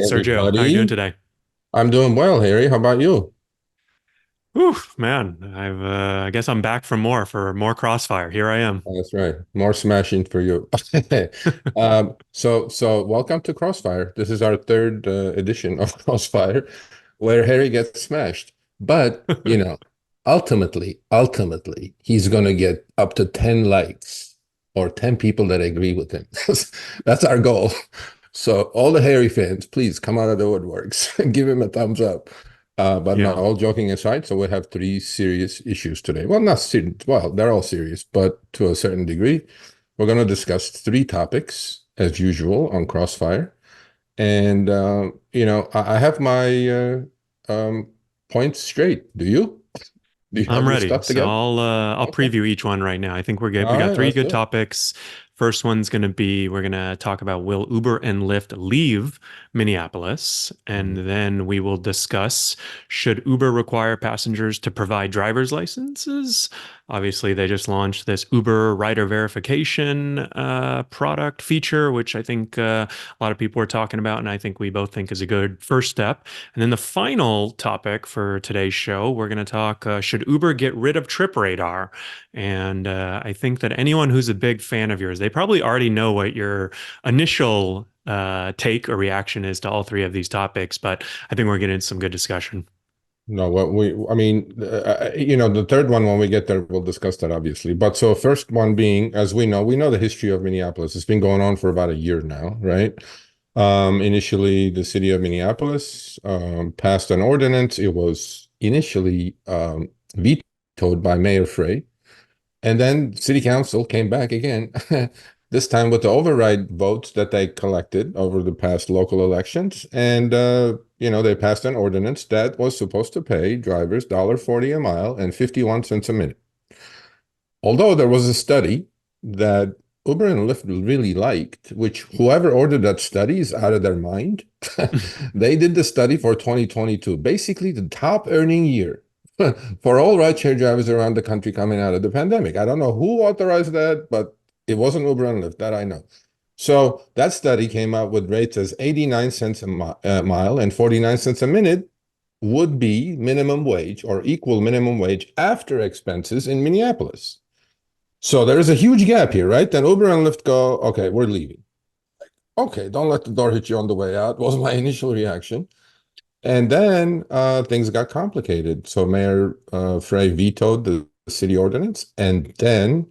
Sergio, how are you doing everybody. today? I'm doing well, Harry. How about you? Whew, man, I guess I'm back for more Crossfire. Here I am. That's right. More smashing for you. So welcome to Crossfire. This is our third edition of Crossfire, where Harry gets smashed. But, ultimately, he's gonna get up to 10 likes or 10 people that agree with him. That's our goal. So all the Harry fans, please come out of the woodworks and give him a thumbs up. But no, Yeah, all joking aside, so we have three serious issues today. Well, not serious. Well, they're all serious, but to a certain degree. We're going to discuss three topics as usual on Crossfire. And, I have my points straight. Do you? Do you have I'm your ready. stuff So together? I'll Okay. preview each one right now. I think we're good. We All got right, three let's good do it. topics. First one's going to be we're going to talk about will Uber and Lyft leave Minneapolis, and then we will discuss should Uber require passengers to provide driver's licenses. Obviously, they just launched this Uber rider verification product feature, which I think a lot of people are talking about, and I think we both think is a good first step. And then the final topic for today's show, we're going to talk should Uber get rid of Trip Radar? And I think that anyone who's a big fan of yours, they probably already know what your initial take or reaction is to all three of these topics, but I think we're getting into some good discussion. No, I mean, the third one, when we get there, we'll discuss that obviously. But so first one being, as we know the history of Minneapolis. It's been going on for about a year now, right? Initially, the city of Minneapolis passed an ordinance. It was initially vetoed by Mayor Frey, and then city council came back again, this time with the override votes that they collected over the past local elections. And, they passed an ordinance that was supposed to pay drivers $1.40 a mile and 51 cents a minute. Although there was a study that Uber and Lyft really liked, which whoever ordered that study is out of their mind. They did the study for 2022, basically the top earning year for all rideshare drivers around the country coming out of the pandemic. I don't know who authorized that, but it wasn't Uber and Lyft, that I know. So that study came out with rates as 89 cents a mile and 49 cents a minute would be minimum wage or equal minimum wage after expenses in Minneapolis. So there is a huge gap here, right? Then Uber and Lyft go, okay, we're leaving. Okay, don't let the door hit you on the way out, was my initial reaction. And then things got complicated. So Mayor Frey vetoed the city ordinance, and then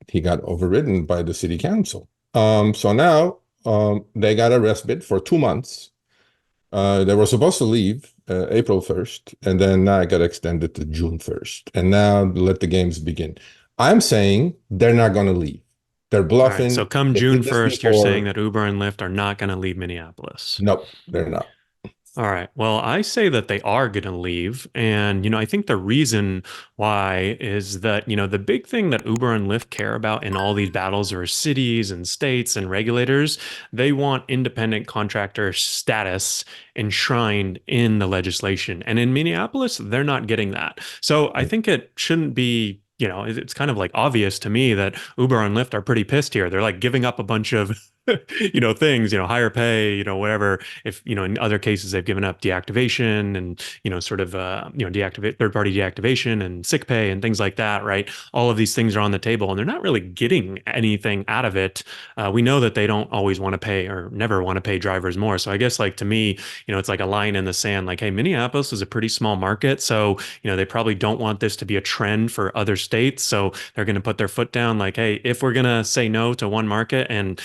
he got overridden by the city council. So now they got a respite for 2 months. They were supposed to leave April 1st, and then now it got extended to June 1st. And now let the games begin. I'm saying they're not going to leave. They're All right. So bluffing. come They June did this 1st, you're saying before. that Uber and Lyft are not going to leave Minneapolis. Nope, they're not. All right. Well, I say that they are going to leave. And, I think the reason why is that, the big thing that Uber and Lyft care about in all these battles are cities and states and regulators. They want independent contractor status enshrined in the legislation. And in Minneapolis, they're not getting that. So I think it shouldn't be. It's kind of like obvious to me that Uber and Lyft are pretty pissed here. They're like giving up a bunch of, things, higher pay, whatever. If in other cases they've given up deactivation and sort of deactivate third party deactivation and sick pay and things like that, right? All of these things are on the table and they're not really getting anything out of it. We know that they don't always want to pay or never want to pay drivers more. So I guess like to me, it's like a line in the sand. Like, hey, Minneapolis is a pretty small market, so they probably don't want this to be a trend for other states. So they're going to put their foot down. Like, hey, if we're going to say no to one market and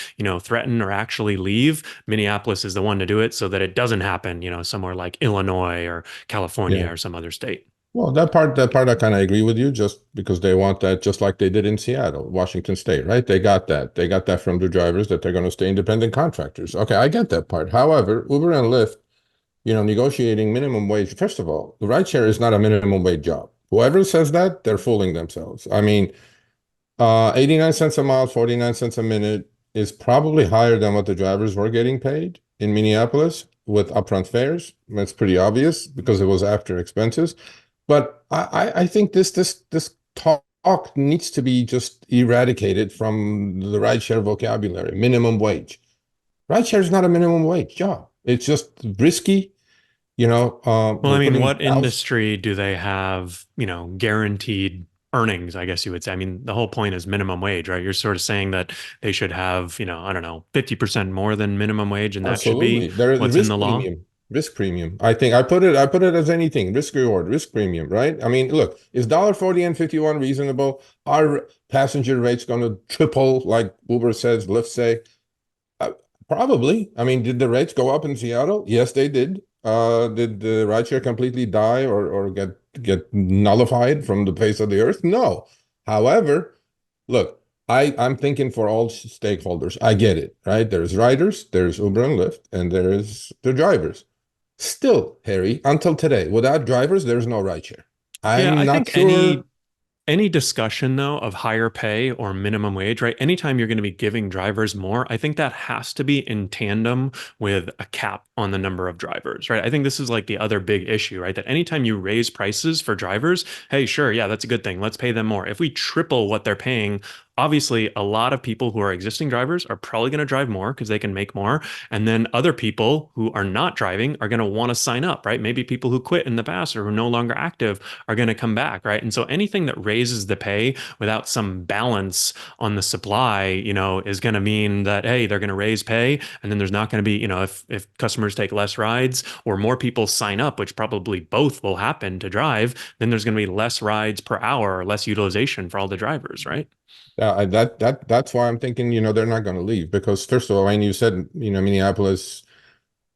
threaten or actually leave, Minneapolis is the one to do it so that it doesn't happen, somewhere like Illinois or California Yeah. or some other state. Well, that part I kind of agree with you, just because they want that, just like they did in Seattle, Washington State, right? They got that. They got that from the drivers that they're going to stay independent contractors. Okay, I get that part. However, Uber and Lyft, negotiating minimum wage. First of all, the rideshare is not a minimum wage job. Whoever says that, they're fooling themselves. I mean, 89 cents a mile, 49 cents a minute is probably higher than what the drivers were getting paid in Minneapolis with upfront fares. That's pretty obvious because it was after expenses. But I think this talk needs to be just eradicated from the rideshare vocabulary. Minimum wage. Rideshare is not a minimum wage job. It's just risky. Well, I We're mean, putting what industry do they have, guaranteed earnings, I guess you would say? I mean, the whole point is minimum wage, right? You're sort of saying that they should have, I don't know, 50% more than minimum wage, and that should be absolutely. There is what's in the law. risk premium. I think I put it as anything, risk reward, risk premium, right? I mean, look, is $1.40 and 51 reasonable? Are passenger rates going to triple like Uber says, Lyft say? Uh, Probably. I mean, did the rates go up in Seattle? Yes, they did. Did the rideshare completely die or get nullified from the face of the earth? No. However, look, I'm thinking for all stakeholders. I get it, right? There's riders, there's Uber and Lyft, and there's the drivers. Still, Harry, until today, without drivers, there's no rideshare. Yeah, I'm I not think sure. any discussion though of higher pay or minimum wage, right? Anytime you're going to be giving drivers more, I think that has to be in tandem with a cap on the number of drivers, right? I think this is like the other big issue, right? That anytime you raise prices for drivers, hey, sure, yeah, that's a good thing. Let's pay them more. If we triple what they're paying, obviously a lot of people who are existing drivers are probably going to drive more because they can make more. And then other people who are not driving are going to want to sign up, right? Maybe people who quit in the past or who are no longer active are going to come back, right? And so anything that raises the pay without some balance on the supply, is going to mean that, hey, they're going to raise pay. And then there's not going to be, if customers take less rides or more people sign up, which probably both will happen to drive, then there's going to be less rides per hour or less utilization for all the drivers, right? That's why I'm thinking, they're not going to leave because first of all, when you said, Minneapolis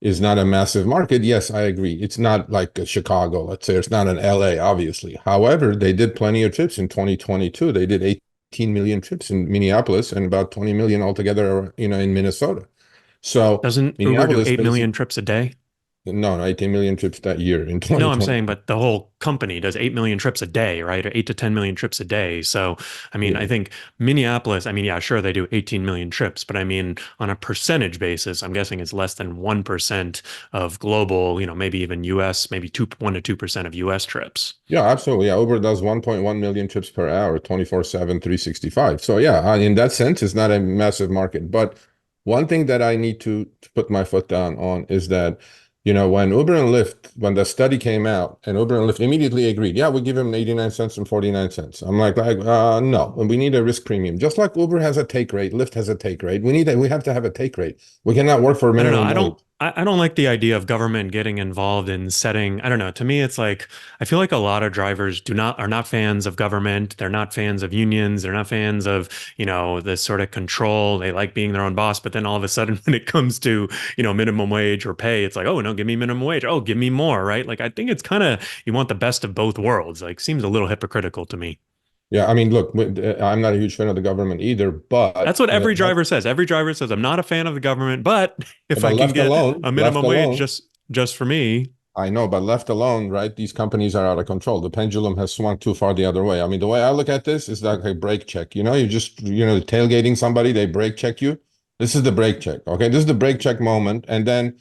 is not a massive market. Yes, I agree. It's not like a Chicago, let's say. It's not an LA, obviously. However, they did plenty of trips in 2022. They did 18 million trips in Minneapolis and about 20 million altogether, in Minnesota. So Doesn't Uber do Minneapolis 8 million basically, trips a day? no, no, 18 million trips that year in No, I'm 2020. saying, but the whole company does 8 million trips a day, right? Or 8 to 10 million trips a day. So, I mean, I Yeah. think Minneapolis, I mean, yeah, sure, they do 18 million trips, but I mean, on a percentage basis, I'm guessing it's less than 1% of global, maybe even US, maybe 1 to 2% of US trips. Yeah, absolutely. Yeah, Uber does 1.1 million trips per hour, 24/7, 365. So yeah, in that sense, it's not a massive market. But one thing that I need to put my foot down on is that, when Uber and Lyft, when the study came out, and Uber and Lyft immediately agreed, yeah, we give them 89 cents and 49 cents. I'm like, no, we need a risk premium. Just like Uber has a take rate, Lyft has a take rate. We have to have a take rate. We cannot work for I don't know. minimum I don't wage. I don't like the idea of government getting involved in setting, I don't know. To me, it's like I feel like a lot of drivers are not fans of government. They're not fans of unions. They're not fans of, this sort of control. They like being their own boss. But then all of a sudden when it comes to, minimum wage or pay, it's like, oh no, give me minimum wage. Oh, give me more, right? Like I think it's kind of you want the best of both worlds. Like seems a little hypocritical to me. Yeah, I mean, look, I'm not a huge fan of the government either, That's but what every driver says. Every driver says, I'm not a fan of the government, but if I but can get a left minimum wage alone, just for me, I know, but left alone, right? These companies are out of control. The pendulum has swung too far the other way. I mean, the way I look at this is like a brake check. You just, tailgating somebody, they brake check you. This is the brake check. Okay. This is the brake check moment. And then,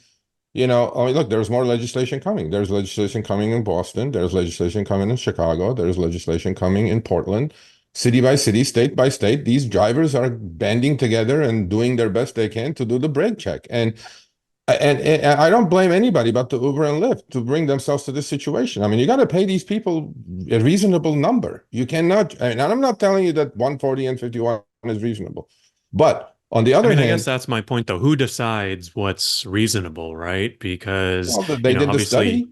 I mean, look, there's more legislation coming. There's legislation coming in Boston. There's legislation coming in Chicago. There's legislation coming in Portland. City by city, state by state, these drivers are banding together and doing their best they can to do the brake check. And I don't blame anybody but the Uber and Lyft to bring themselves to this situation. I mean, you got to pay these people a reasonable number. You cannot, and I'm not telling you that 140 and 51 is reasonable. But on the I other mean, I guess hand, that's my point though. Who decides what's reasonable, right? Because, well, they did the obviously, study.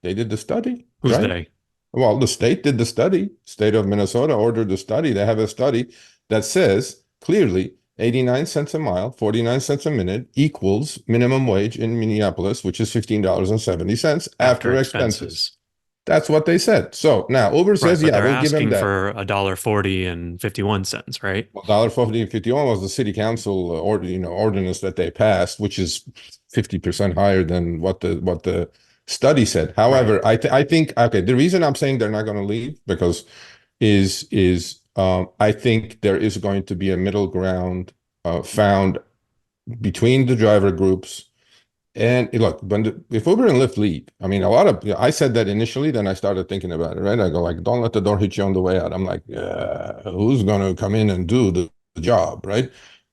They did the study, who's right? they? Well, the state did the study. State of Minnesota ordered the study. They have a study that says clearly 89 cents a mile, 49 cents a minute equals minimum wage in Minneapolis, which is $15.70 After after expenses. expenses. That's what they said. So now Uber Right, says, but yeah, they're we'll give him asking that. for $1.40 and 51 cents, right? Well, $1.50 was the city council ordinance that they passed, which is 50% higher than what the study said. Right. However, I think okay, the reason I'm saying they're not going to leave because is I think there is going to be a middle ground found between the driver groups. And look, if Uber and Lyft leave, I mean, I said that initially, then I started thinking about it, right? I go like, don't let the door hit you on the way out. I'm like, who's going to come in and do the job, right?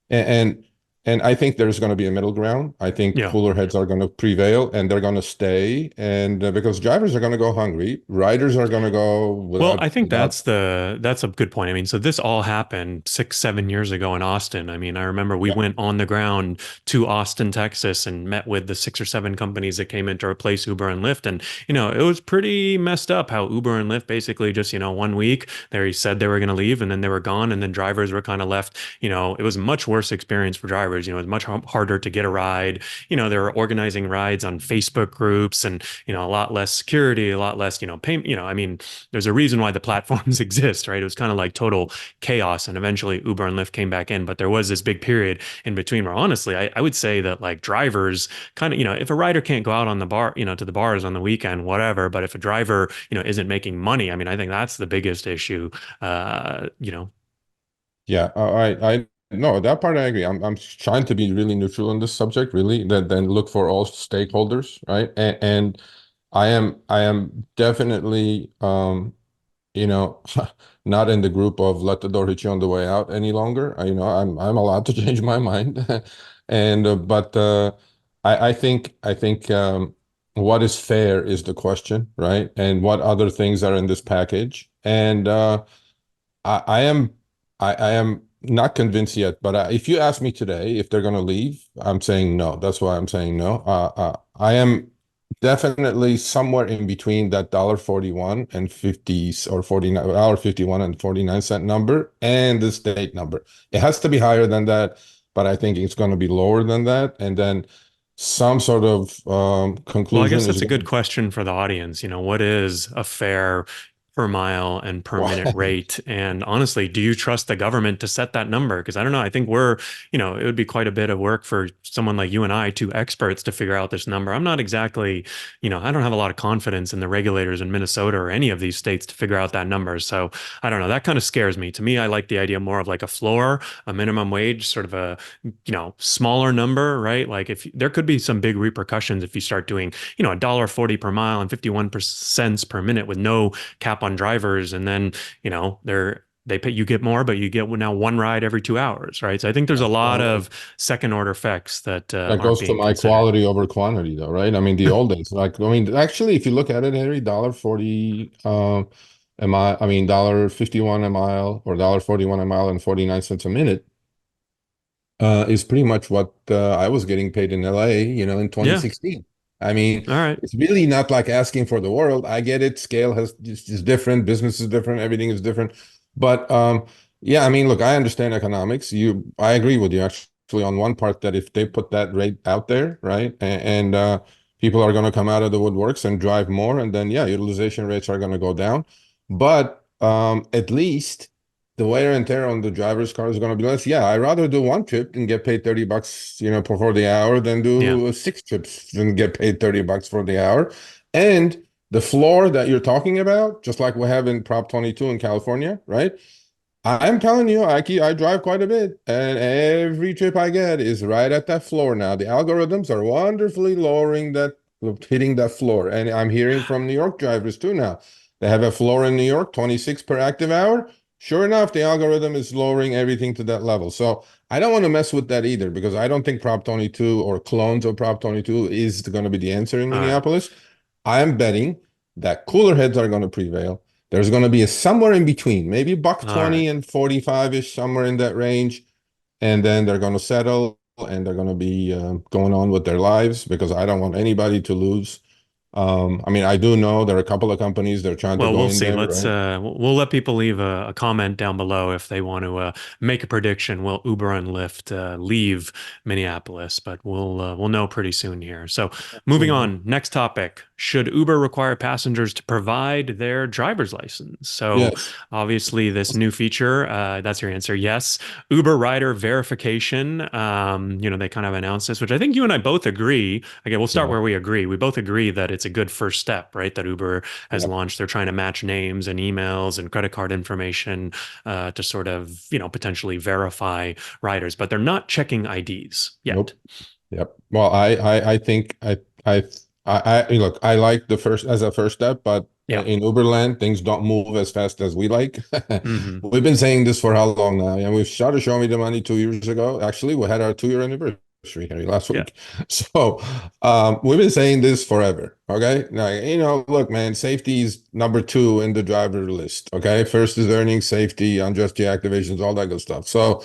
And And I think there's going to be a middle ground. I think Yeah. cooler heads are going to prevail and they're going to stay. And because drivers are going to go hungry, riders are going to go Well, without I think without. that's a good point. I mean, so this all happened 6, 7 years ago in Austin. I mean, I remember we Yeah, went on the ground to Austin, Texas, and met with the 6 or 7 companies that came in to replace Uber and Lyft. And it was pretty messed up how Uber and Lyft basically just one week they said they were going to leave and then they were gone, and then drivers were kind of left. It was a much worse experience for drivers. It was much harder to get a ride. They were organizing rides on Facebook groups, and a lot less security, a lot less payment. I mean, there's a reason why the platforms exist, right? It was kind of like total chaos. And eventually Uber and Lyft came back in. But there was this big period in between where honestly, I would say that like drivers kind of, if a rider can't go out on the bar, to the bars on the weekend, whatever. But if a driver, isn't making money, I mean, I think that's the biggest issue. yeah. I no, that part I agree. I'm trying to be really neutral on this subject, really. Then look for all stakeholders, right? And I am definitely you know, not in the group of let the door hit you on the way out any longer. I'm allowed to change my mind, and but I think what is fair is the question, right? And what other things are in this package? And I am I am not convinced yet. But if you ask me today if they're going to leave, I'm saying no. That's why I'm saying no. I am definitely somewhere in between that $1.41 and 50s or 49 $1.51 and 49 cent number and the state number. It has to be higher than that, but I think it's going to be lower than that. And then some sort of Well, I conclusion guess is that's a going good to, question for the audience. What is a fair per mile and per minute well, rate? And honestly, do you trust the government to set that number? Because I don't know. I think it would be quite a bit of work for someone like you and I, two experts, to figure out this number. I'm not exactly, I don't have a lot of confidence in the regulators in Minnesota or any of these states to figure out that number. So I don't know. That kind of scares me. To me, I like the idea more of like a floor, a minimum wage, sort of a, smaller number, right? Like if there could be some big repercussions if you start doing $1.40 per mile and 51 cents per minute with no cap on drivers, and then they pay you get more, but you get now one ride every 2 hours, right? So I think there's a lot well, of second order effects that that aren't goes to being my considered. quality over quantity, though, right? I mean, the old days, like, I mean, actually, if you look at it, Harry, $1.40 a mile, I mean, $1.51 a mile or $1.41 a mile and 49 cents a minute is pretty much what I was getting paid in LA, in Yeah. 2016. I mean, All right. it's really not like asking for the world. I get it. Scale is different, business is different, everything is different. But yeah, I mean, look, I understand economics. I agree with you actually on one part that if they put that rate out there, right, and people are going to come out of the woodworks and drive more, and then yeah, utilization rates are going to go down. But at least the wear and tear on the driver's car is going to be less. Yeah, I'd rather do one trip and get paid $30, for the hour than Yeah. do 6 trips and get paid $30 for the hour. And the floor that you're talking about, just like we have in Prop 22 in California, right? I'm telling you, I drive quite a bit, and every trip I get is right at that floor now. The algorithms are wonderfully lowering that, hitting that floor. And I'm hearing from New York drivers too now. They have a floor in New York, 26 per active hour. Sure enough, the algorithm is lowering everything to that level. So I don't want to mess with that either because I don't think Prop 22 or clones of Prop 22 is going to be the answer in All right. Minneapolis. I'm betting that cooler heads are going to prevail. There's going to be a somewhere in between, maybe buck All right. 20 and 45-ish, somewhere in that range. And then they're going to settle and they're going to be going on with their lives because I don't want anybody to lose. I mean, I do know there are a couple of companies they're trying to Well, go we'll in see. there, Let's right? we'll let people leave a comment down below if they want to make a prediction. Will Uber and Lyft leave Minneapolis? But we'll know pretty soon here. So moving Absolutely. on, next topic. Should Uber require passengers to provide their driver's license? So Yes. obviously this new feature, that's your answer. Yes. Uber rider verification. They kind of announced this, which I think you and I both agree. Okay, we'll start Yeah. where we agree. We both agree that it's a good first step, right? That Uber has Yeah. launched. They're trying to match names and emails and credit card information to sort of, potentially verify riders, but they're not checking IDs yet. Nope. Yep. Well, I think I look, I like the first as a first step, but Yeah. In Uberland, things don't move as fast as we like. Hmm. We've been saying this for how long now? And we started Show Me the Money 2 years ago. Actually, we had our 2 year anniversary, Harry, last Yeah. week. So we've been saying this forever. Okay. Now, look, man, safety is number two in the driver list. Okay. First is earnings, safety, unjust deactivations, all that good stuff. So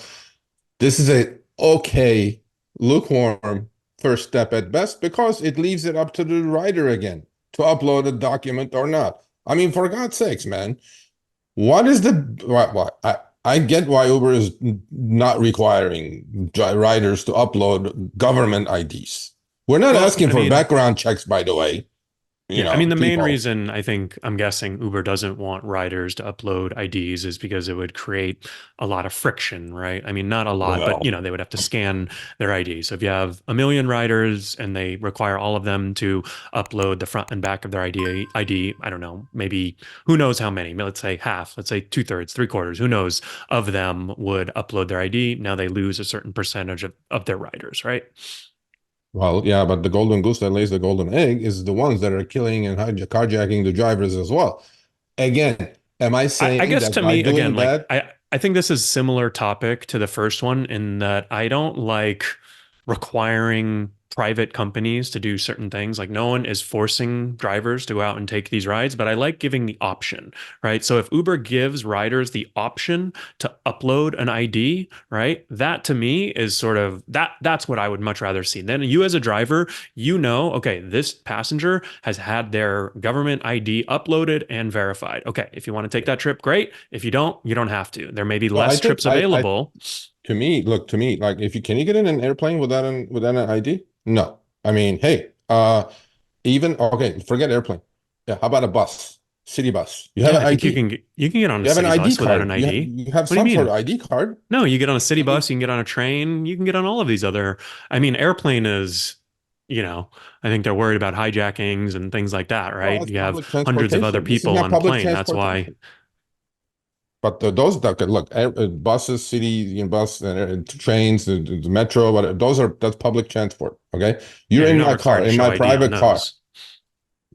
this is a okay, lukewarm first step at best because it leaves it up to the writer again to upload a document or not. I mean, for God's sakes, man, what is the what? I get why Uber is not requiring riders to upload government IDs. We're not Well, asking I for mean, background checks, by the way. yeah, I mean, the main People. reason I think I'm guessing Uber doesn't want riders to upload IDs is because it would create a lot of friction, right? I mean, not a lot, but Well, they would have to scan their ID. So if you have a million riders and they require all of them to upload the front and back of their ID, I don't know, maybe who knows how many, let's say half, let's say two-thirds, three-quarters, who knows of them would upload their ID. Now they lose a certain percentage of their riders, right? Well, yeah, but the golden goose that lays the golden egg is the ones that are killing and carjacking the drivers as well. Again, am I I saying guess that to by me, again, doing like that, I think this is similar topic to the first one in that I don't like requiring private companies to do certain things. Like no one is forcing drivers to go out and take these rides, but I like giving the option, right? So if Uber gives riders the option to upload an ID, right? That to me is sort of that's what I would much rather see. Then you as a driver, okay, this passenger has had their government ID uploaded and verified. Okay, if you want to take that trip, great. If you don't have to. There may be well, I less think trips available. to me, look, to me, like if you can you get in an airplane without an ID? No. I mean, hey, even okay, forget airplane. Yeah, how about a bus, city bus? You have Yeah, an I think ID. you can get on a You have an city ID bus without card. an You ID. you have What do you some sort mean? of ID card. No, you get on a city I mean, bus, you can get on a train, you can get on all of these other. I mean, airplane is, I think they're worried about hijackings and things like that, well, right? it's You have public hundreds of other transportation. This is people not on the public plane. That's why. transportation. But those that could look, buses, city, bus, trains, the metro, whatever, that's public transport. Okay, Yeah, you're you're in not my required car, to in show my ID on private car. those.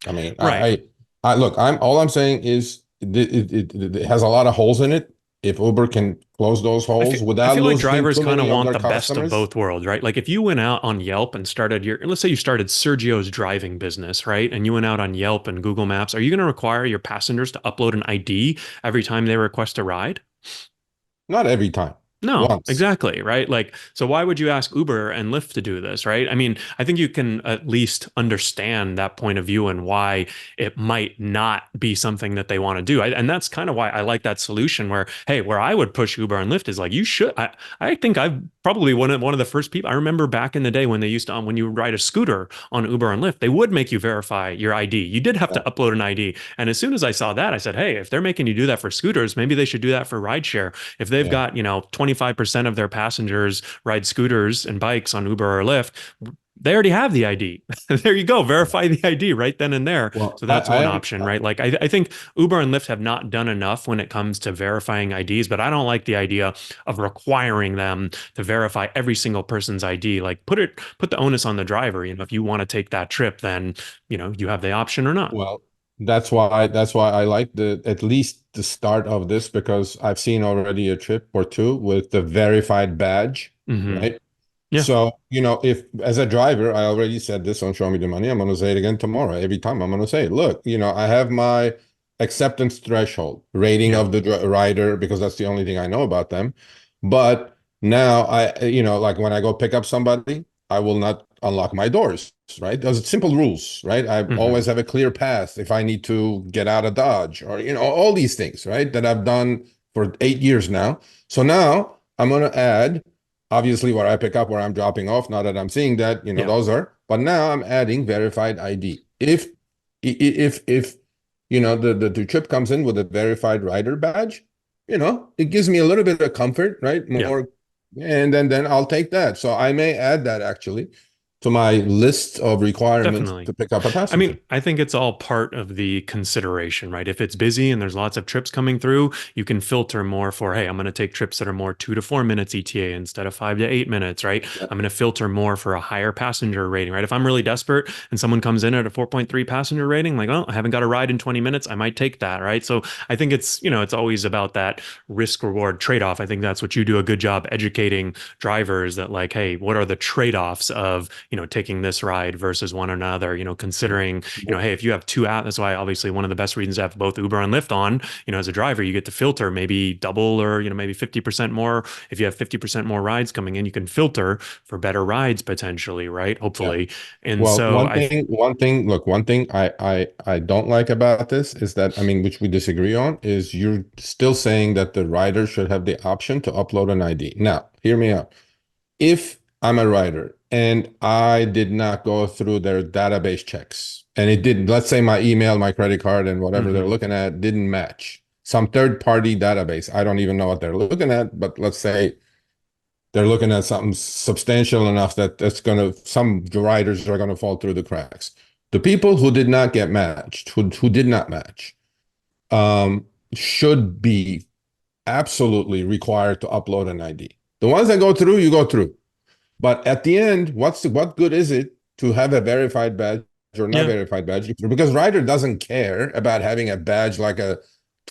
I mean, Right. I look, all I'm saying is it has a lot of holes in it. If Uber can close those holes I without feel like losing drivers too kind of many of want their the best of customers, both worlds, right? Like if you went out on Yelp and started let's say you started Sergio's driving business, right? And you went out on Yelp and Google Maps, are you going to require your passengers to upload an ID every time they request a ride? not every time, No, once. exactly, right? Like, so why would you ask Uber and Lyft to do this, right? I mean, I think you can at least understand that point of view and why it might not be something that they want to do. And that's kind of why I like that solution where, hey, where I would push Uber and Lyft is like, you should. I think I've probably one of the first people. I remember back in the day when they used to, when you ride a scooter on Uber and Lyft, they would make you verify your ID. You did have to Yeah, upload an ID. And as soon as I saw that, I said, hey, if they're making you do that for scooters, maybe they should do that for rideshare. If they've yeah. got, 25% of their passengers ride scooters and bikes on Uber or Lyft, they already have the ID. There you go. Verify the ID right then and there. Well, So that's one I option, right? Like I think Uber and Lyft have not done enough when it comes to verifying IDs, but I don't like the idea of requiring them to verify every single person's ID. Like put the onus on the driver. If you want to take that trip, then you have the option or not. well, that's why I like the at least the start of this because I've seen already a trip or two with the verified badge, Hmm. right? Yeah. So, if as a driver, I already said this on Show Me the Money, I'm going to say it again tomorrow. Every time I'm going to say, look, I have my acceptance threshold rating Yeah. of the rider because that's the only thing I know about them. But now like when I go pick up somebody, I will not unlock my doors, right? Those simple rules, right? I Hmm. always have a clear path if I need to get out of Dodge or, all these things, right? That I've done for 8 years now. So now I'm going to add obviously where I pick up, where I'm dropping off. Now that I'm seeing that, Yeah. those are. But now I'm adding verified ID. If the trip comes in with a verified rider badge, it gives me a little bit of comfort, right? Yeah. More, and then I'll take that. So I may add that actually. to my list of requirements Definitely. to pick up a I mean, passenger. I think it's all part of the consideration, right? If it's busy and there's lots of trips coming through, you can filter more for, hey, I'm going to take trips that are more 2 to 4 minutes ETA instead of 5 to 8 minutes, right? Yeah. I'm going to filter more for a higher passenger rating, right? If I'm really desperate and someone comes in at a 4.3 passenger rating, like, oh, I haven't got a ride in 20 minutes, I might take that, right? So I think it's always about that risk reward trade-off. I think that's what you do a good job educating drivers that like, hey, what are the trade-offs of, taking this ride versus one another, considering, hey, if you have two apps, that's why obviously one of the best reasons to have both Uber and Lyft on, as a driver, you get to filter maybe double or, maybe 50% more. If you have 50% more rides coming in, you can filter for better rides potentially, right? Yeah. Hopefully. And Well, so I, look, one thing I don't like about this is that, I mean, which we disagree on, is you're still saying that the rider should have the option to upload an ID. Now, hear me out. If I'm a writer and I did not go through their database checks and it didn't, let's say my email, my credit card, and whatever they're mhm, looking at didn't match some third-party database. I don't even know what they're looking at, but let's say they're looking at something substantial enough that some writers are gonna fall through the cracks. The people who did not get matched, who did not match, should be absolutely required to upload an ID. The ones that go through, you go through. But at the end, what good is it to have a verified badge or not yeah, verified badge? Because Ryder doesn't care about having a badge like a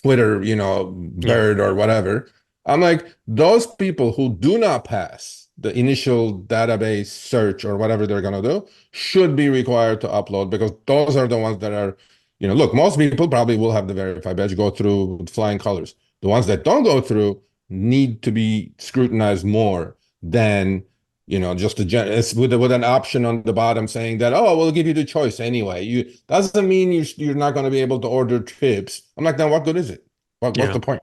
Twitter, yeah, bird or whatever. I'm like, those people who do not pass the initial database search or whatever they're going to do should be required to upload, because those are the ones that are, look, most people probably will have the verified badge, go through with flying colors. The ones that don't go through need to be scrutinized more than, just it's with an option on the bottom saying that, oh, we'll give you the choice anyway. You doesn't mean you're not going to be able to order trips. I'm like, then what good is it? What's yeah. the point?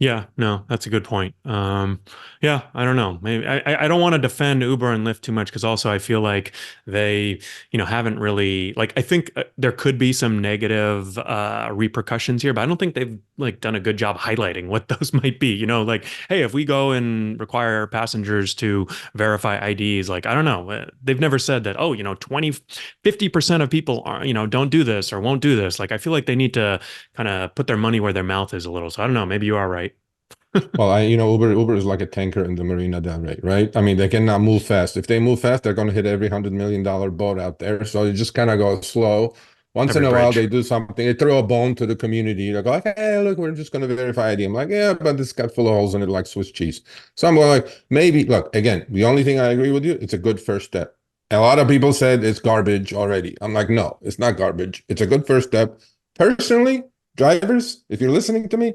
Yeah, no, that's a good point. Yeah, I don't know. Maybe I don't want to defend Uber and Lyft too much because also I feel like they, haven't really like I think there could be some negative repercussions here, but I don't think they've like done a good job highlighting what those might be. Like, hey, if we go and require passengers to verify IDs, like I don't know, they've never said that, oh, 20, 50% of people are, don't do this or won't do this. Like I feel like they need to kind of put their money where their mouth is a little. So I don't know, maybe you are right. Well, Uber is like a tanker in the Marina del Rey, right? I mean, they cannot move fast. If they move fast, they're going to hit every $100 million boat out there. So you just kind of go slow. Once Every in a while, they bridge. do something. They throw a bone to the community. They go like, "Hey, look, we're just going to verify ID." I'm like, "Yeah, but this got full of holes in it, like Swiss cheese." So I'm going like, maybe. Look, again, the only thing I agree with you, it's a good first step. A lot of people said it's garbage already. I'm like, no, it's not garbage. It's a good first step. Personally, drivers, if you're listening to me,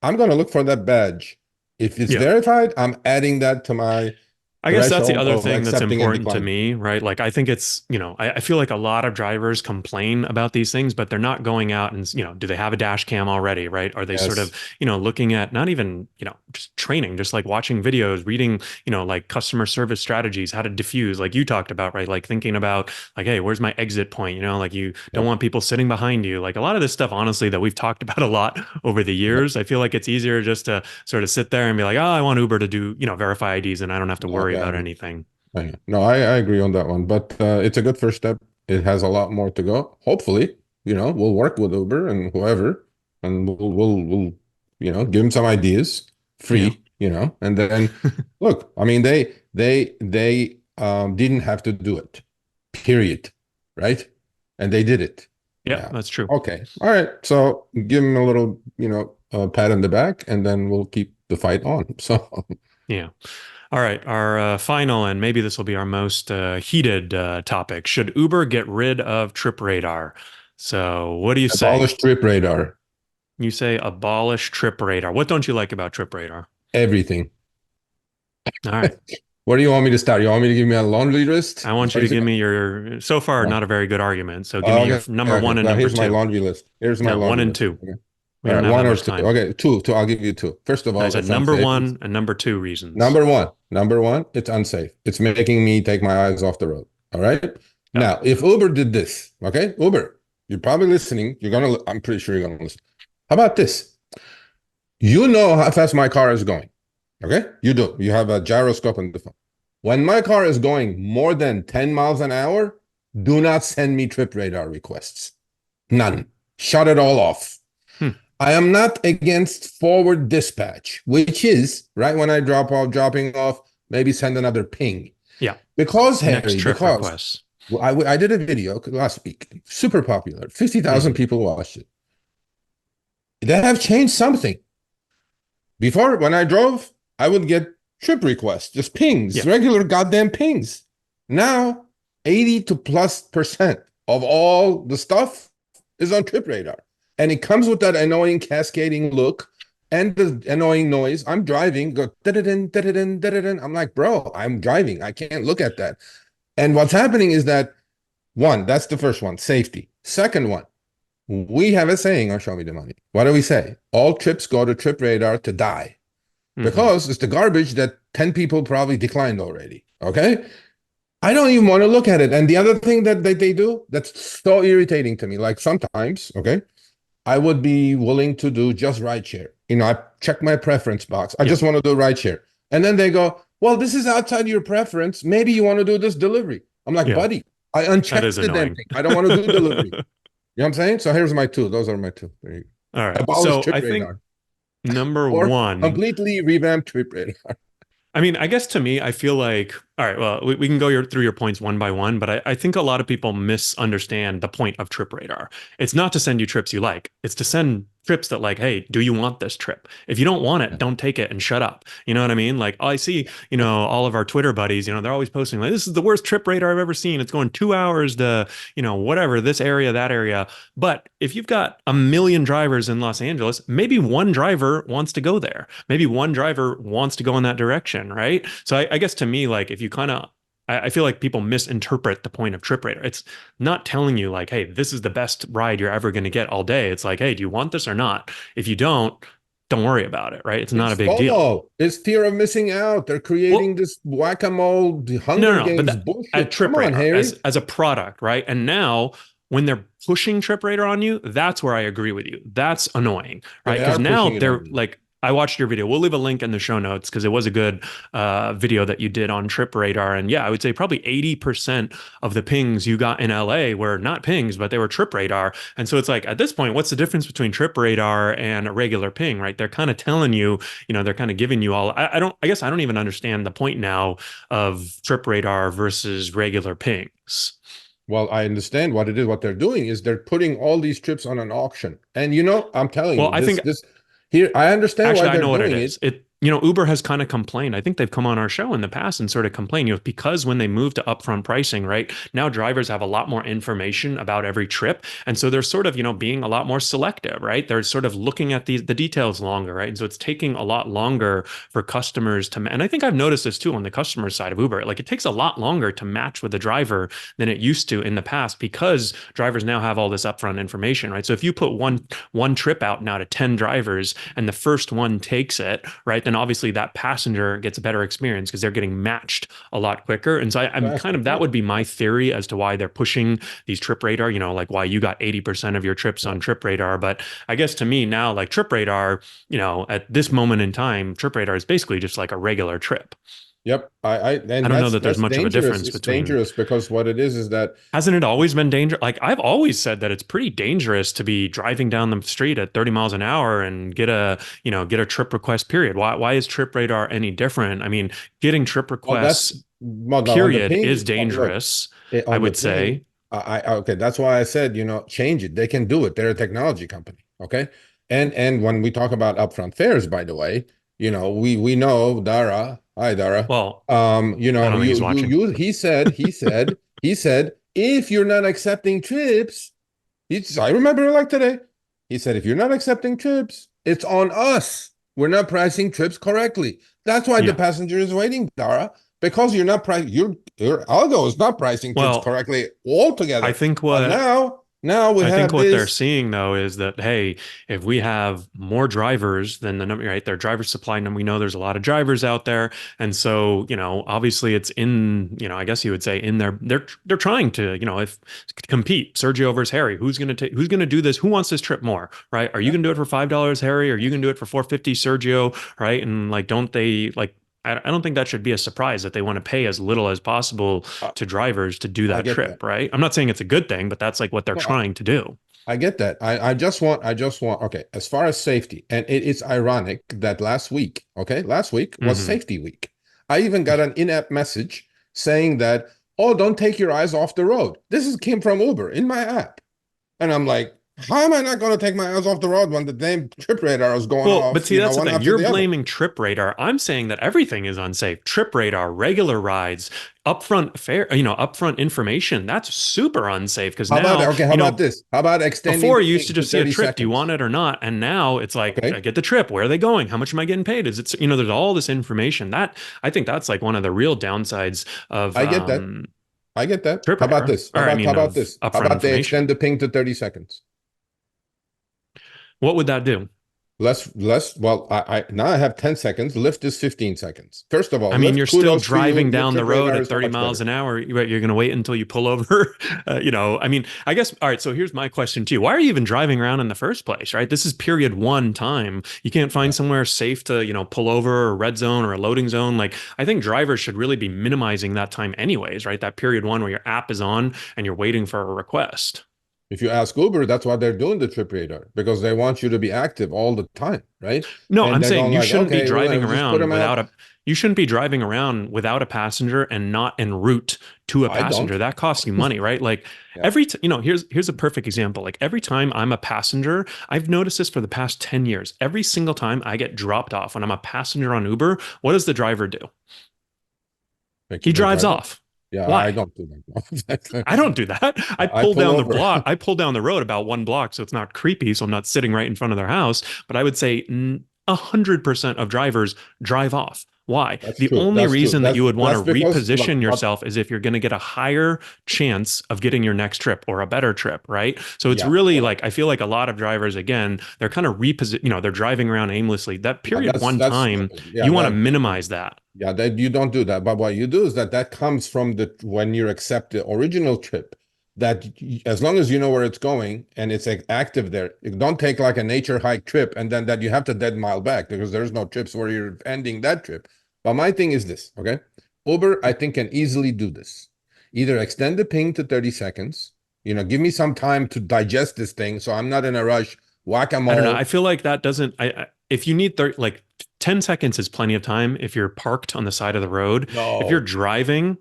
I'm going to look for that badge. If it's Yeah. verified, I'm adding that to my I guess that's the threshold other of thing that's accepting and important to declining. me, right? Like, I think it's, I feel like a lot of drivers complain about these things, but they're not going out and, do they have a dash cam already, right? Are they sort of, Yes. looking at not even, just training, just like watching videos, reading, like customer service strategies, how to diffuse, like you talked about, right? Like thinking about, like, hey, where's my exit point? Like you don't Yep. want people sitting behind you. Like a lot of this stuff, honestly, that we've talked about a lot over the Yep. years, I feel like it's easier just to sort of sit there and be like, oh, I want Uber to do, verify IDs and I don't have to No, worry yeah, about anything. no, I agree on that one. But it's a good first step. It has a lot more to go. Hopefully, we'll work with Uber and whoever, and we'll give them some ideas, Yeah. free, and then look. I mean, they didn't have to do it, period, right? And they did it. Yeah, Now, that's true. okay, all right. So give them a little, pat on the back, and then we'll keep the fight on. So Yeah. All right. Our final, and maybe this will be our most heated topic. Should Uber get rid of Trip Radar? So, what do you say? abolish trip radar, You say abolish Trip Radar. What don't you like about Trip Radar? everything. All right. Where do you want me to start? You want me to give me a laundry list, I want you to give basically? me your, so far, No. not a very good argument. So, give me your Okay, number one okay. and Now number here's my two. laundry list. Here's my No, one laundry and list. two. Okay. We All don't right, have that one or much two. time. Okay, two. Two. I'll give you two. First of I all, said it's number unsafe. one and number two reasons. Number one, it's unsafe. It's making me take my eyes off the road. All right. Yep. Now, if Uber did this, okay, Uber, you're probably listening. I'm pretty sure you're gonna listen. How about this? You know how fast my car is going. Okay, you do. You have a gyroscope on the phone. When my car is going more than 10 miles an hour, do not send me trip radar requests. None. Shut it all off. Hmm. I am not against forward dispatch, which is right when I dropping off, maybe send another ping. Yeah. Because, Next Harry, trip because requests. I did a video last week, super popular, 50,000 Hmm. people watched it. They have changed something. Before, when I drove, I would get trip requests, just pings, Yeah. regular goddamn pings. Now, 80 to plus percent of all the stuff is on trip radar. And it comes with that annoying cascading look and the annoying noise. I'm driving, go da-da-din, da-da-din, da-da-din. I'm like, bro, I'm driving. I can't look at that. And what's happening is that one, that's the first one, safety. Second one, we have a saying on Show Me the Money. What do we say? All trips go to trip radar to die Hmm. because it's the garbage that 10 people probably declined already. Okay. I don't even want to look at it. And the other thing that they do that's so irritating to me, like sometimes, okay, I would be willing to do just rideshare. I check my preference box. I Yeah. just want to do rideshare. And then they go, well, this is outside your preference. Maybe you want to do this delivery. I'm like, Yeah. buddy, I That is unchecked the damn annoying. thing. I don't want to do delivery. You know what I'm saying? So here's my two. Those are my two. There you All go. right. Abolish So trip I think radar number or one, completely revamp trip radar. I mean, I guess to me, I feel like, all right, well, we can go through your points one by one, but I think a lot of people misunderstand the point of Trip Radar. It's not to send you trips you like, it's to send trips that, like, hey, do you want this trip? If you don't want it, don't take it and shut up. You know what I mean? Like, I see, all of our Twitter buddies, they're always posting, like, this is the worst Trip Radar I've ever seen. It's going 2 hours to, whatever, this area, that area. But if you've got a million drivers in Los Angeles, maybe one driver wants to go there. Maybe one driver wants to go in that direction, right? So I guess to me, like if you kind of I feel like people misinterpret the point of Trip Radar. It's not telling you like, hey, this is the best ride you're ever going to get all day. It's like, hey, do you want this or not? If you don't worry about it, right? It's not a It's big deal. FOMO. It's fear of missing out. They're creating Well, this whack-a-mole no, Hunger no, no, but Games at bullshit. Come Trip on, Radar Harry. as a product, right? And now when they're pushing Trip Radar on you, that's where I agree with you. That's annoying, right? They Because are now pushing it they're on you. like, I watched your video. We'll leave a link in the show notes because it was a good video that you did on Trip Radar. And yeah, I would say probably 80% of the pings you got in LA were not pings, but they were Trip Radar. And so it's like, at this point, what's the difference between Trip Radar and a regular ping, right? They're kind of telling you, they're kind of giving you all. I guess I don't even understand the point now of Trip Radar versus regular pings. Well, I understand what it is. What they're doing is they're putting all these trips on an auction. And I'm telling Well, you, I think this here, I understand why actually, I they're know what it doing it. is. Uber has kind of complained. I think they've come on our show in the past and sort of complained, because when they moved to upfront pricing, right? Now drivers have a lot more information about every trip. And so they're sort of, being a lot more selective, right? They're sort of looking at the details longer, right? And so it's taking a lot longer for customers to, and I think I've noticed this too on the customer side of Uber. Like it takes a lot longer to match with the driver than it used to in the past because drivers now have all this upfront information, right? So if you put one trip out now to 10 drivers and the first one takes it, right, then obviously that passenger gets a better experience because they're getting matched a lot quicker. And so I'm kind Faster. of, that Yeah. would be my theory as to why they're pushing these Trip Radar, like why you got 80% of your trips Yeah. on Trip Radar. But I guess to me now, like Trip Radar, at this moment in time, Trip Radar is basically just like a regular trip. Yep. I And don't know that there's that's much of a dangerous. difference It's between. dangerous because what it is that Hasn't it always been dangerous? Like I've always said that it's pretty dangerous to be driving down the street at 30 miles an hour and get a trip request period. Why is Trip Radar any different? I mean, getting trip well, that's requests well on the period ping. is Look, dangerous, I on the would ping. say. Okay. That's why I said change it. They can do it. They're a technology company. Okay. And when we talk about upfront fares, by the way, we know Dara. Hi, Dara. Well, I don't think he's watching. He said if you're not accepting trips, I remember it like today. He said if you're not accepting trips, it's on us. We're not pricing trips correctly. That's why the Yeah. passenger is waiting, Dara, because you're not pricing your algo is not pricing trips Well, correctly I altogether. think But what now we I think have what they're this. seeing though is that, hey, if we have more drivers than the number, right? Their driver supply number, we know there's a lot of drivers out there. And so, obviously it's in, I guess you would say in their, they're trying to, if compete Sergio versus Harry, who's going to do this? Who wants this trip more, right? Are you Yeah, going to do it for $5, Harry? Are you going to do it for 450, Sergio? Right. And like, don't they like, I don't think that should be a surprise that they want to pay as little as possible I, to drivers to do I that get that. trip, right? I'm not saying it's a good thing, but that's like what they're No, trying to do. I get that. I just want, okay, as far as safety, and it's ironic that last week, okay, last week was Hmm. safety week. I even got an in-app message saying that, oh, don't take your eyes off the road. Came from Uber in my app. And I'm like, how am I not going to take my eyes off the road when the damn trip radar is going Well, but off, see, that's the one thing. after You're the other? blaming Trip Radar. I'm saying that everything is unsafe. Trip Radar, regular rides, upfront fare, upfront information. That's super unsafe because How about, now, okay, how about this? How about extending before the you used to thing to just see a 30 trip. Do you want seconds? it or not? And now it's like, I Okay, get the trip. Where are they going? How much am I getting paid? Is it, there's all this information that I think that's like one of the real downsides of I get that. I get that. Trip How about Radar, this? or I How mean, about of this? How upfront about they extend information. the ping to 30 seconds? What would that do? Well, now I have 10 seconds. Lyft is 15 seconds. First of I all, mean, Lyft, you're still kudos to you. driving Your down the trip road radar at is so 30 much miles better. an hour. You're going to wait until you pull over. I mean, I guess, all right. So here's my question to you. Why are you even driving around in the first place, right? This is period one time. You can't Yeah. find somewhere safe to, pull over or red zone or a loading zone. Like, I think drivers should really be minimizing that time anyways, right? That period one where your app is on and you're waiting for a request. If you ask Uber, that's why they're doing the trip radar because they want you to be active all the time, right? No, And I'm they're saying going you like, shouldn't be okay, we're driving gonna just put around them without out. a you shouldn't be driving around without a passenger and not en route to a I passenger. don't. That costs you money, right? Like Yeah. here's a perfect example. Like every time I'm a passenger, I've noticed this for the past 10 years. Every single time I get dropped off when I'm a passenger on Uber, what does the driver do? He They drives drive off. off. Yeah, I Why? don't do that. I don't do that. I pull over. I pull down the road about 1 block, so it's not creepy. So I'm not sitting right in front of their house. But I would say 100% of drivers drive off. Why? That's The true. only That's true. reason that you would want to That's because look, reposition but yourself is if you're going to get a higher chance of getting your next trip or a better trip, right? So it's yeah, really well, like I feel like a lot of drivers, again, they're kind of they're driving around aimlessly. That yeah, period one that's time, stupid. Yeah, you want to that minimize that. yeah, that you don't do that. But what you do is that comes from the when you accept the original trip. As long as you know where it's going and it's like active there, you don't take like a nature hike trip and then that you have to dead mile back because there's no trips where you're ending that trip. But my thing is this, okay? Uber, I think, can easily do this. Either extend the ping to 30 seconds, give me some time to digest this thing so I'm not in a rush, I don't know. I whack-a-mole. feel like that doesn't. If you need 30, like 10 seconds is plenty of time if you're parked on the side of the road. If you're No. driving,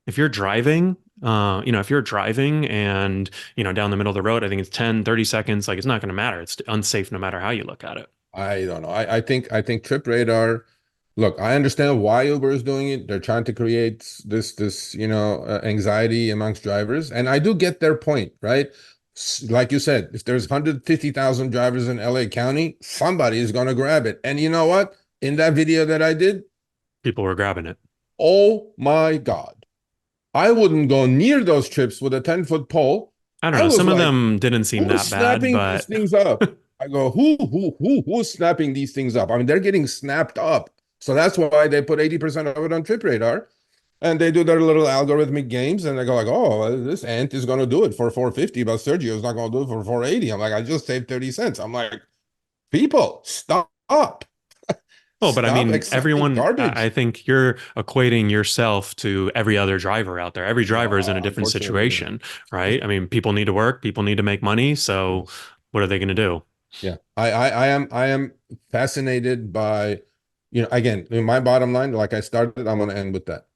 if you're driving, if you're driving and, down the middle of the road, I think it's 10, 30 seconds. Like it's not going to matter. It's unsafe no matter how you look at it. I don't know. I think Trip Radar. Look, I understand why Uber is doing it. They're trying to create this anxiety amongst drivers, and I do get their point, right? Like you said, if there's 150,000 drivers in LA County, somebody is going to grab it. And you know what? In that video that I did, People were grabbing it. oh my God, I wouldn't go near those trips with a 10-foot pole. I don't I know. was Some of like, them didn't seem who's that bad, snapping these but things up? I go, who's snapping these things up? I mean, they're getting snapped up. So that's why they put 80% of it on Trip Radar. And they do their little algorithmic games and they go like, oh, this ant is going to do it for 450, but Sergio is not going to do it for 480. I'm like, I just saved 30 cents. I'm like, people, stop. oh, but I Stop mean, accepting everyone, I garbage. think you're equating yourself to every other driver out there. Every driver is in a different Unfortunately. situation, right? I mean, people need to work, people need to make money. So Yes. what are they going to do? Yeah, I am fascinated by, again, in my bottom line, like I started, I'm gonna end with that.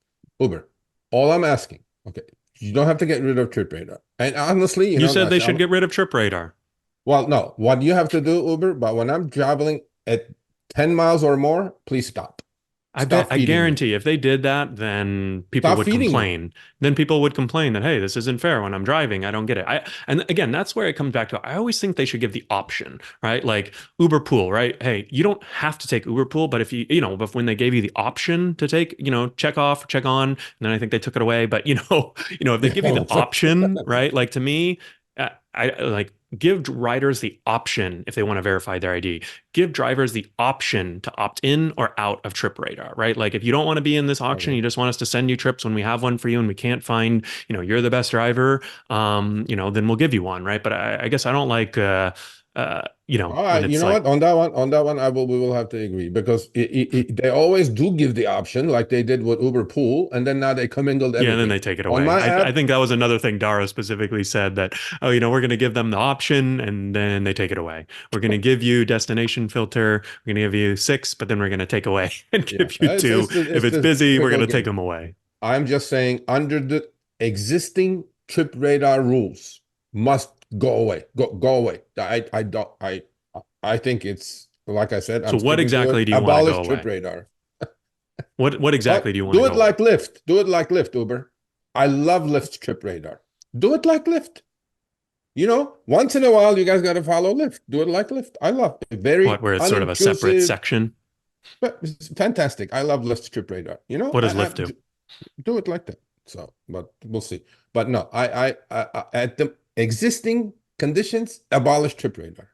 Uber. All I'm asking, okay, you don't have to get rid of Trip Radar. And honestly, You said they guys, should get rid of Trip Radar. well, no, what you have to do, Uber, but when I'm traveling at 10 miles or more, please stop. Stop I feeding me. guarantee if they did that, then people Stop would feeding me. complain. Then people would complain that, hey, this isn't fair when I'm driving. I don't get it. And again, that's where it comes back to. I always think they should give the option, right? Like Uber Pool, right? Hey, you don't have to take Uber Pool, but if but when they gave you the option to take, check off, check on, and then I think they took it away. But if they give you the option, right? Like to me, I like give riders the option if they want to verify their ID. Give drivers the option to opt in or out of Trip Radar, right? Like if you don't want to be in this auction, Okay. you just want us to send you trips when we have one for you and we can't find, you're the best driver, then we'll give you one, right? But I guess I don't like All when right, you it's know like, what? On that one, we will have to agree because they always do give the option, like they did with Uber Pool, and then now they commingled yeah, and then everything. they take it On away. my I app, think that was another thing Dara specifically said that, oh, we're going to give them the option and then they take it away. We're going to give you destination filter. We're going to give you six, but then we're going to take away and yeah, give you two. If it's it's the busy, we're going typical to take game. them away. I'm just saying, under the existing trip radar rules, must go away. Go away. I don't. I think it's like I said. So I'm what sticking to it. exactly do you want to go Abolish trip away? radar. What exactly But do you want to do go it away? like Lyft. Do it like Lyft, Uber. I love Lyft's trip radar. Do it like Lyft. Once in a while, you guys got to follow Lyft. Do it like Lyft. I love it. What, Very where it's sort of a separate unintrusive, section? but it's fantastic. I love Lyft's trip radar. What does Lyft do? Do it like that. So, but we'll see. But no, at the existing conditions, abolish trip radar.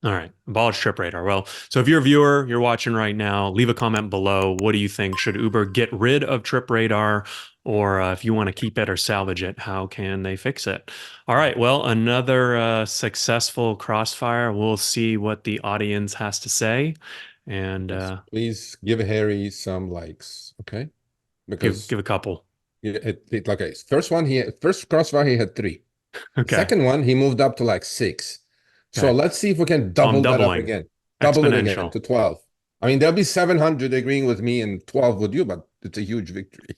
All right, abolish trip radar. Well, so if you're a viewer, you're watching right now, leave a comment below. What do you think? Should Uber get rid of trip radar? Or if you want to keep it or salvage it, how can they fix it? All right, well, another successful Crossfire. We'll see what the audience has to say and Yes, please give Harry some likes, okay? Because give a couple. okay, first crossfire he had three. The Okay, second one he moved up to like six. So okay. let's see if we can So I'm double that up doubling, again. Double it again exponential. to 12. I mean, there'll be 700 agreeing with me and 12 with you, but it's a huge victory.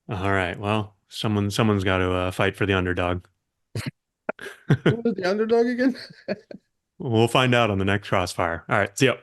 All right, well, someone's got to fight for the underdog. Who was the underdog again? We'll find out on the next Crossfire. All right, see ya.